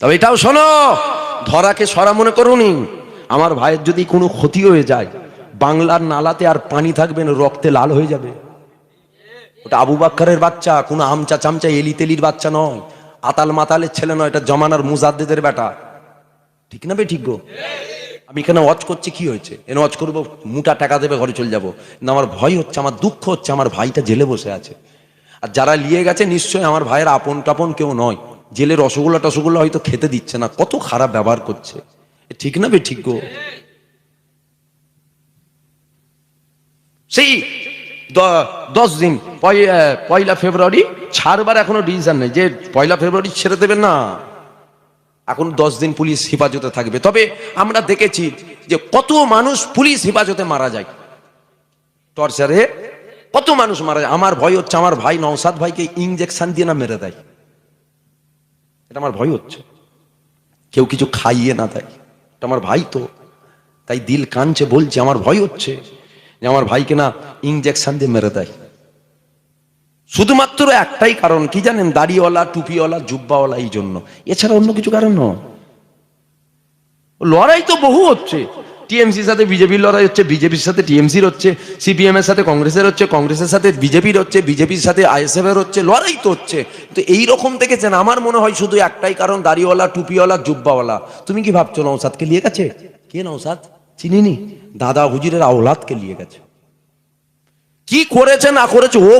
তবে এটাও শোনো, ধরাকে সরা মনে করুনি। আমার ভাইয়ের যদি কোনো ক্ষতি হয়ে যায়, বাংলার নালাতে আর পানি থাকবে না, রক্তে লাল হয়ে যাবে। ওটা আবু বাক্কারের বাচ্চা, কোনো আমচা চামচা এলি তেলির বাচ্চা নয়, আতাল মাতালের ছেলে নয়, এটা জমানার মুজাদ্দেদের বেটা। ঠিক না বে ঠিক গো? আমি এখানে ওয়াচ করছি, কি হয়েছে? এনে ওয়াচ করবো, মোটা টাকা দেবে, ঘরে চলে যাবো না? আমার ভয় হচ্ছে, আমার দুঃখ হচ্ছে, আমার ভাইটা জেলে বসে আছে। আর যারা নিয়ে গেছে নিশ্চয়ই আমার ভাইয়ের আপন টাপন কেউ নয়। জেলে রসগোল্লা টসগোল্লা হয়তো খেতে দিচ্ছে না, কত খারাপ ব্যবহার করছে। ঠিক না বে ঠিক গো? সেই 10 দিন, পয়লা ফেব্রুয়ারি ছাড়বার এখনো ডিসিশন নেই যে পয়লা ফেব্রুয়ারি ছেড়ে দেবেন না, এখন 10 দিন পুলিশ হেফাজতে থাকবে। তবে আমরা দেখেছি যে কত মানুষ পুলিশ হেফাজতে মারা যায়, টর্চারে কত মানুষ মারা যায়। আমার ভয় হচ্ছে আমার ভাই নওশাদ ভাইকে ইনজেকশন দিয়ে না মেরে দেয়, এটা আমার ভয় হচ্ছে। কেউ কিছু খাইয়ে না দেয়, এটা আমার ভাই তো, তাই দিল কানছে, বলছে আমার ভয় হচ্ছে যে আমার ভাইকে না ইনজেকশন দিয়ে মেরে দেয়। শুধুমাত্র একটাই কারণ, কি জানেন? দাড়িওয়ালা, টুপিওয়ালা, জুব্বাওয়ালা, এই জন্য, এছাড়া অন্য কিছু কারণ নয়। লড়াই তো বহু হচ্ছে, টিএমসির সাথে বিজেপির লড়াই হচ্ছে, বিজেপির সাথে টিএমসির হচ্ছে, সিপিএম এর সাথে কংগ্রেসের হচ্ছে, কংগ্রেসের সাথে বিজেপির হচ্ছে, বিজেপির সাথে আইএসএফ এর হচ্ছে, লড়াই তো হচ্ছে। তো এইরকম দেখেছেন, আমার মনে হয় শুধু একটাই কারণ, দাড়িওয়ালা, টুপিওয়ালা, জুব্বাওয়ালা। তুমি কি ভাবছো নওশাদকে নিয়ে গেছে? কে নওশাদ? চিনিনি? দাদা হুজুরের আওলাদকে নিয়ে গেছে। কি করেছে না করেছে ও